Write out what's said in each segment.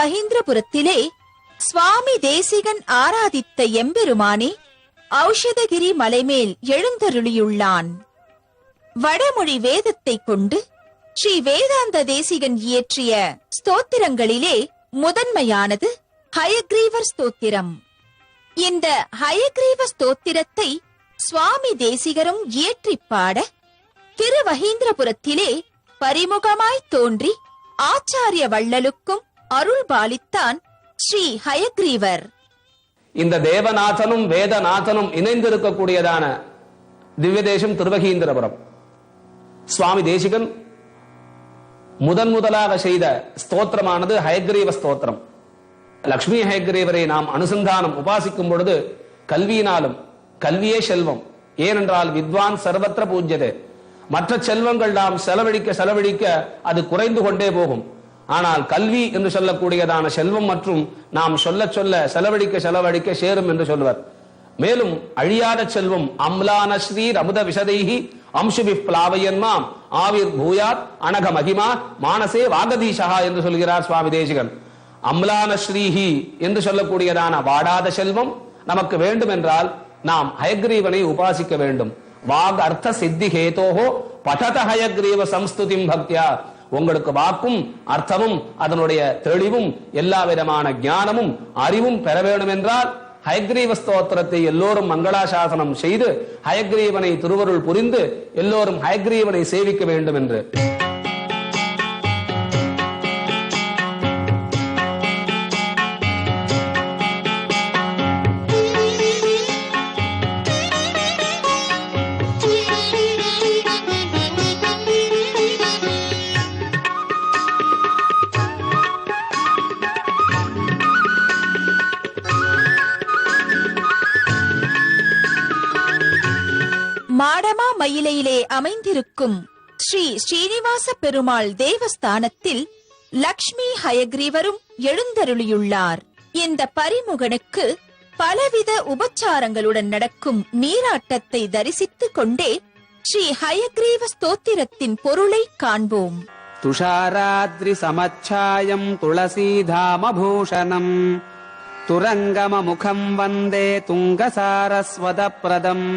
திருவஹீந்திரபுரத்திலே சுவாமி தேசிகன் ஆராதித்த எம்பெருமானே ஔஷதகிரி மலைமேல் எழுந்தருளியுள்ளான். வடமொழி வேதத்தை கொண்டு ஸ்ரீ வேதாந்த தேசிகன் இயற்றிய ஸ்தோத்திரங்களிலே முதன்மையானது ஹயக்ரீவர் ஸ்தோத்திரம். இந்த ஹயக்ரீவ ஸ்தோத்திரத்தை சுவாமி தேசிகரும் இயற்றிப் பாட திருவஹீந்திரபுரத்திலே பரிமுகமாய் தோன்றி ஆச்சாரிய வள்ளலுக்கும் அருள் பாலித்தான் ஸ்ரீ ஹயக்ரீவர். இந்த தேவநாதனும் வேதநாதனும் இணைந்திருக்கக்கூடியதான திவ்ய தேசம் திருவஹீந்திரபுரம். சுவாமி தேசிகன் முதலாக செய்த ஸ்தோத்திரமானது ஹயக்ரீவ ஸ்தோத்திரம். லக்ஷ்மி ஹயக்ரீவரை நாம் அனுசந்தானம் உபாசிக்கும் பொழுது கல்வியினாலும், கல்வியே செல்வம், ஏனென்றால் வித்வான் சர்வத்திர பூஜ்யதே, மற்ற செல்வங்கள் நாம் செலவழிக்க அது குறைந்து கொண்டே போகும். ஆனால் கல்வி என்று சொல்லக்கூடியதான செல்வம் மற்றும் நாம் சொல்ல செலவழிக்க சேரும் என்று சொல்வர். மேலும் அழியாத செல்வம் அம்லான ஸ்ரீர் அமுத விஷதைஹி அம்சுபி பிளாவயன்மாம் ஆவிர் பூயாத் அனக மகிமா மானசே வாகதீஷா என்று சொல்கிறார் சுவாமி தேசிகன். அம்லான ஸ்ரீஹி என்று சொல்லக்கூடியதான வாடாத செல்வம் நமக்கு வேண்டும் என்றால் நாம் ஹயக்ரீவனை உபாசிக்க வேண்டும். வாக் அர்த்த சித்தி ஹேதோஹோ படத ஹயக்ரீவ சம்ஸ்துதிம் பக்தியா. உங்களுக்கு வாக்கும் அர்த்தமும் அதனுடைய தெளிவும் எல்லா விதமான ஞானமும் அறிவும் பெற வேண்டும் என்றால் ஹயக்ரீவ ஸ்தோத்திரத்தை எல்லோரும் மங்களாசாசனம் செய்து ஹயக்ரீவனை திருவருள் புரிந்து எல்லோரும் ஹயக்ரீவனை சேவிக்க வேண்டும் என்று. மாடமா மயிலையிலே அமைந்திருக்கும் ஸ்ரீ ஸ்ரீனிவாச பெருமாள் தேவஸ்தானத்தில் லக்ஷ்மி ஹயக்ரீவரும் எழுந்தருளியுள்ளார். இந்த பரிமுகனுக்கு பலவித உபச்சாரங்களுடன் நடக்கும் நீராட்டத்தை தரிசித்துக் கொண்டே ஸ்ரீ ஹயக்ரீவ ஸ்தோத்திரத்தின் பொருளை காண்போம். துஷாராத்ரி சமச்சாயம் துளசீதாமபூஷணம் துரங்கம முகம் வந்தே துங்கசாரஸ்வதப்ரதம்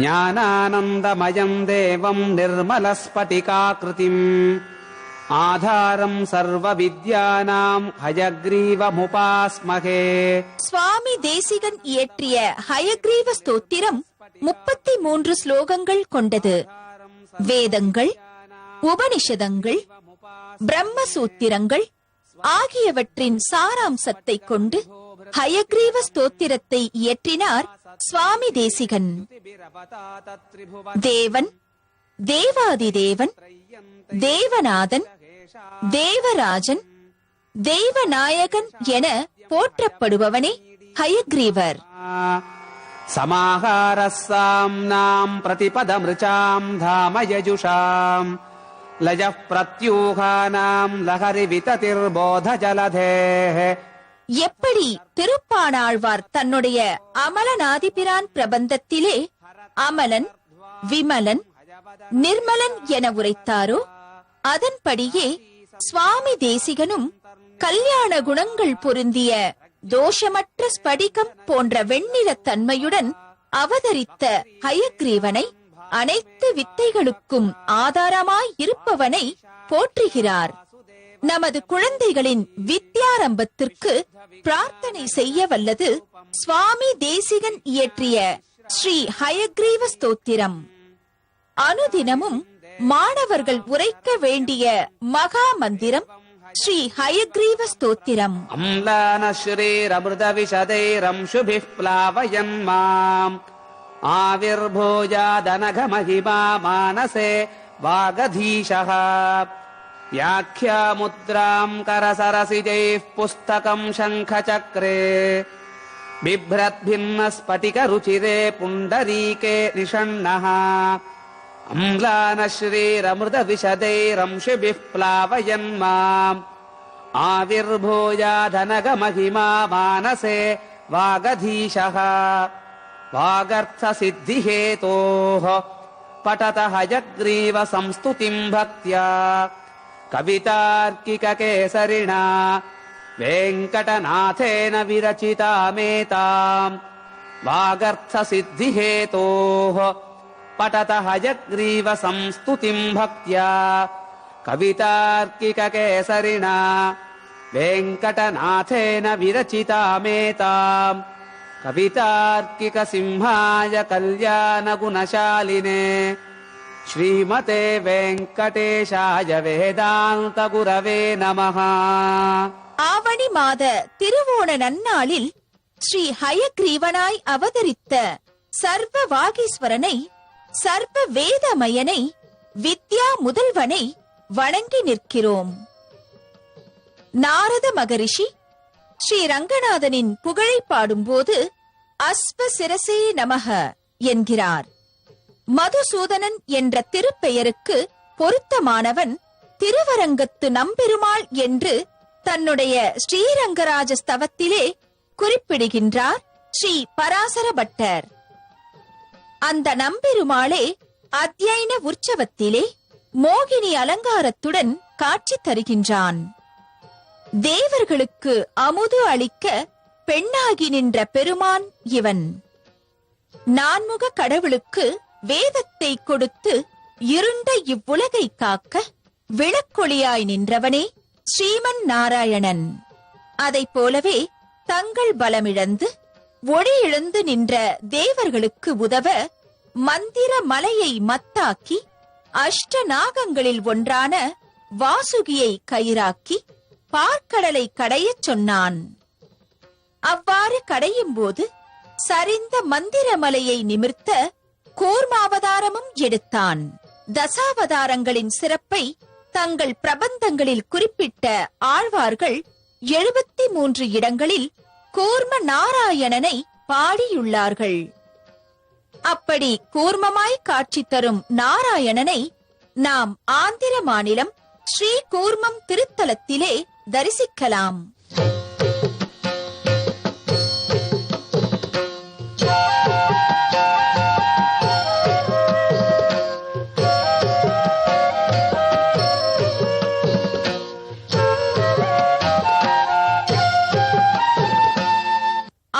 ஞானானந்தமயம் தேவம் நிர்மலஸ்படிகாக்ருதிம் ஆதாரம் சர்வ வித்யானாம் ஹயக்ரீவமுபாஸ்மஹே. சுவாமி தேசிகன் இயற்றிய ஹயக்ரீவ ஸ்தோத்திரம் 33 ஸ்லோகங்கள் கொண்டது. வேதங்கள், உபனிஷதங்கள், பிரம்மசூத்திரங்கள் ஆகியவற்றின் சாராம்சத்தை கொண்டு ஹயக்ரீவ ஸ்தோத்திரத்தை இயற்றினார் சுவாமி தேசிகன். தேவன், தேவாதிதேவன், தேவநாதன், தேவராஜன், தேவநாயகன் என போற்றப்படுபவனே ஹயக்ரீவர். சமாஹாரஸ்ஸாம் நாம் பிரதிபதமிருச்சாம் தாமயஜுஷாம் லஜப் பிரத்யூகானாம் லஹரி விததிர்போத ஜலதேஹ. எப்படி திருப்பாணாழ்வார் தன்னுடைய அமலநாதிபிரான் பிரபந்தத்திலே அமலன், விமலன், நிர்மலன் என உரைத்தாரோ அதன்படியே சுவாமி தேசிகனும் கல்யாண குணங்கள் பொருந்திய தோஷமற்ற ஸ்படிகம் போன்ற வெண்ணிறத் தன்மையுடன் அவதரித்த ஹயக்ரீவனை, அனைத்து வித்தைகளுக்கும் ஆதாரமாய் இருப்பவனை போற்றுகிறார். நமது குழந்தைகளின் வித்யாரம்பத்திற்கு பிரார்த்தனை செய்ய வல்லது சுவாமி தேசிகன் இயற்றிய ஸ்ரீ ஹயக்ரீவ ஸ்தோத்திரம். அனுதினமும் மாணவர்கள் உரைக்க வேண்டிய மகா மந்திரம் ஸ்ரீ ஹயக்ரீவ ஸ்தோத்திரம். அம்லான ஸ்ரீரமிருத விஷதைரம்சுபிப் ப்ளாவயன் மாம் ஆவிர்பூஜாதனக மகிமா மானசே வாகதீஷः व्याख्यामुद्राम् करसरसिजैः पुस्तकम् शङ्खचक्रे बिभ्रद्भिन्नस्फटिकरुचिरे पुण्डरीके निषण्णः अम्लानः श्रीरमृतविशदैरंशिभिः प्लावयन् माम् आविर्भूयाधनगमहिमा मानसे वागधीशः वागर्थसिद्धिहेतोः पठत हयग्रीव संस्तुतिम् भक्त्या कवितार्किक केसरिणा वेङ्कटनाथेन विरचितामेताम् वागर्थसिद्धिहेतोः पठत हयग्रीव संस्तुतिम् भक्त्या कवितार्किककेसरिणा वेङ्कटनाथेन विरचितामेताम् कवितार्किकसिंहाय कल्याणगुणशालिने श्रीमते वेङ्कटेशाय वेदान्तगुरवे नमः. ஆவணி மாத திருவோண நன்னாளில் ஸ்ரீ ஹயக்ரீவனாய் அவதரித்த சர்வ வாகீஸ்வரனை, சர்வ வேதமயனை, வித்யா முதல்வனை வணங்கி நிற்கிறோம். நாரத மகரிஷி ஸ்ரீ ரங்கநாதனின் புகழை பாடும்போது அஸ்வ சிரசே நமக என்கிறார். மதுசூதனன் என்ற திருப்பெயருக்கு பொருத்தமானவன் திருவரங்கத்து நம்பெருமாள் என்று தன்னுடைய ஸ்ரீரங்கராஜ ஸ்தவத்திலே குறிப்பிடுகின்றார் ஸ்ரீ பராசர பட்டர். அந்த நம்பெருமாளே அத்யயன உற்சவத்திலே மோகினி அலங்காரத்துடன் காட்சி தருகின்றான். தேவர்களுக்கு அமுது அளிக்க பெண்ணாகி நின்ற பெருமான் இவன். நான்முக கடவுளுக்கு வேதத்தை கொடுத்து இருண்ட இவ்வுலகை காக்க விளக்கொளியாய் நின்றவனே ஸ்ரீமன் நாராயணன். அதைப் போலவே தங்கள் பலமிழந்து ஒளி இழந்து நின்ற தேவர்களுக்கு உதவ மந்திர மலையை மத்தாக்கி அஷ்ட நாகங்களில் ஒன்றான வாசுகியை கயிறாக்கி பார்க்கடலை கடையச் சொன்னான். அவ்வாறு கடையும் போது சரிந்த மந்திர மலையை நிமிர்த்த கூர்மாவதாரமும் எடுத்தான். தசாவதாரங்களின் சிறப்பை தங்கள் பிரபந்தங்களில் குறிப்பிட்ட ஆழ்வார்கள் 73 இடங்களில் கூர்ம நாராயணனை பாடியுள்ளார்கள். அப்படி கூர்மமாய் காட்சி தரும் நாராயணனை நாம் ஆந்திர மாநிலம் ஸ்ரீ கூர்மம் திருத்தலத்திலே தரிசிக்கலாம்.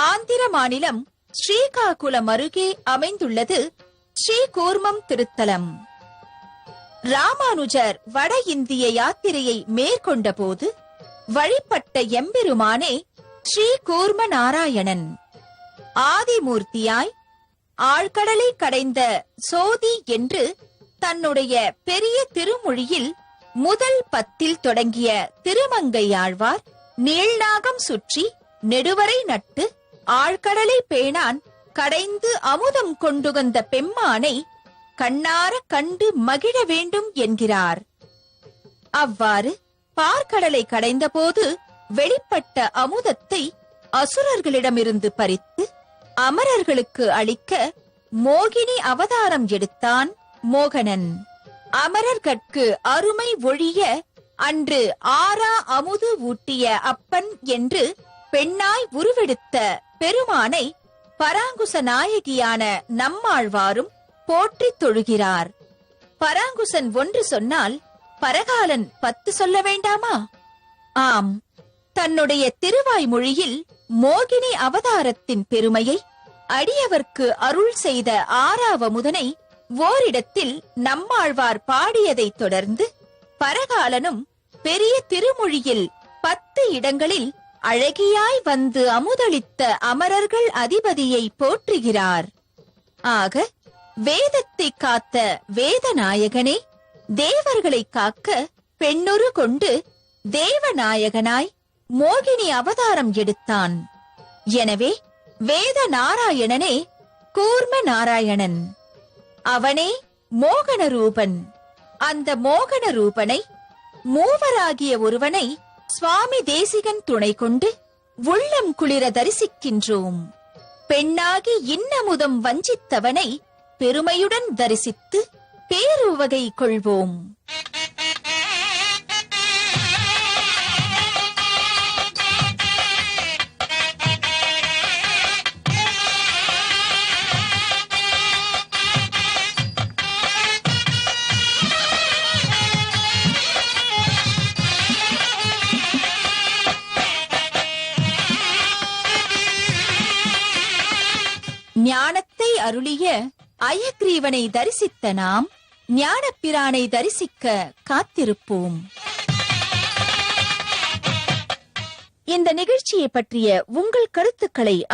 ஆந்திர மாநிலம் ஸ்ரீகாகுளம் அருகே அமைந்துள்ளது ஸ்ரீ கூர்மம் திருத்தலம். ராமானுஜர் வட இந்திய யாத்திரையை மேற்கொண்ட போது வழிபட்ட எம்பெருமானே ஸ்ரீ கூர்ம நாராயணன். ஆதிமூர்த்தியாய் ஆழ்கடலை கடைந்த சோதி என்று தன்னுடைய பெரிய திருமொழியில் முதல் 10 தொடங்கிய திருமங்கையாழ்வார் நீள்நாகம் சுற்றி நெடுவரை நட்டு ஆழ்கடலை பேணான் கடைந்து அமுதம் கொண்டுகந்த பெம்மானை கண்ணார கண்டு மகிழ வேண்டும் என்கிறார். அவ்வாறு பார்க்கடலை கடைந்தபோது வெளிப்பட்ட அமுதத்தை அசுரர்களிடமிருந்து பறித்து அமரர்களுக்கு அளிக்க மோகினி அவதாரம் எடுத்தான் மோகனன். அமரர்கட்கு அருமை ஒழிய அன்று ஆரா அமுது ஊட்டிய அப்பன் என்று பெண்ணாய் உருவெடுத்த பெருமானை பராங்குச நாயகியான நம்மாழ்வாரும் போற்றித் தொழுகிறார். பராங்குசன் 1 சொன்னால் பரகாலன் 10 சொல்ல வேண்டாமா? ஆம், தன்னுடைய திருவாய்மொழியில் மோகினி அவதாரத்தின் பெருமையை அடியவர்க்கு அருள் செய்த ஆறாவமுதனை ஓரிடத்தில் நம்மாழ்வார் பாடியதைத் தொடர்ந்து பரகாலனும் பெரிய திருமொழியில் 10 இடங்களில் அழகியாய் வந்து அமுதளித்த அமரர்கள் அதிபதியை போற்றுகிறார். ஆக வேதத்தை காத்த வேதநாயகனே தேவர்களை காக்க பெண்ணுரு கொண்டு தேவநாயகனாய் மோகினி அவதாரம் எடுத்தான். எனவே வேத நாராயணனே கூர்ம நாராயணன். அவனே மோகன ரூபன். அந்த மோகன ரூபனை மூவராகிய ஒருவனை சுவாமி தேசிகன் துணை கொண்டு உள்ளம் குளிர தரிசிக்கின்றோம். பெண்ணாகி இன்னமுதம் வஞ்சித்தவனை பெருமையுடன் தரிசித்து பேருவகை கொள்வோம். ஞானத்தை அருளிய அயக்ரீவனை தரிசித்த நாம் ஞானப்பிரானை தரிசிக்க காத்திருப்போம். இந்த நிகழ்ச்சியை பற்றிய உங்கள் கருத்துக்களை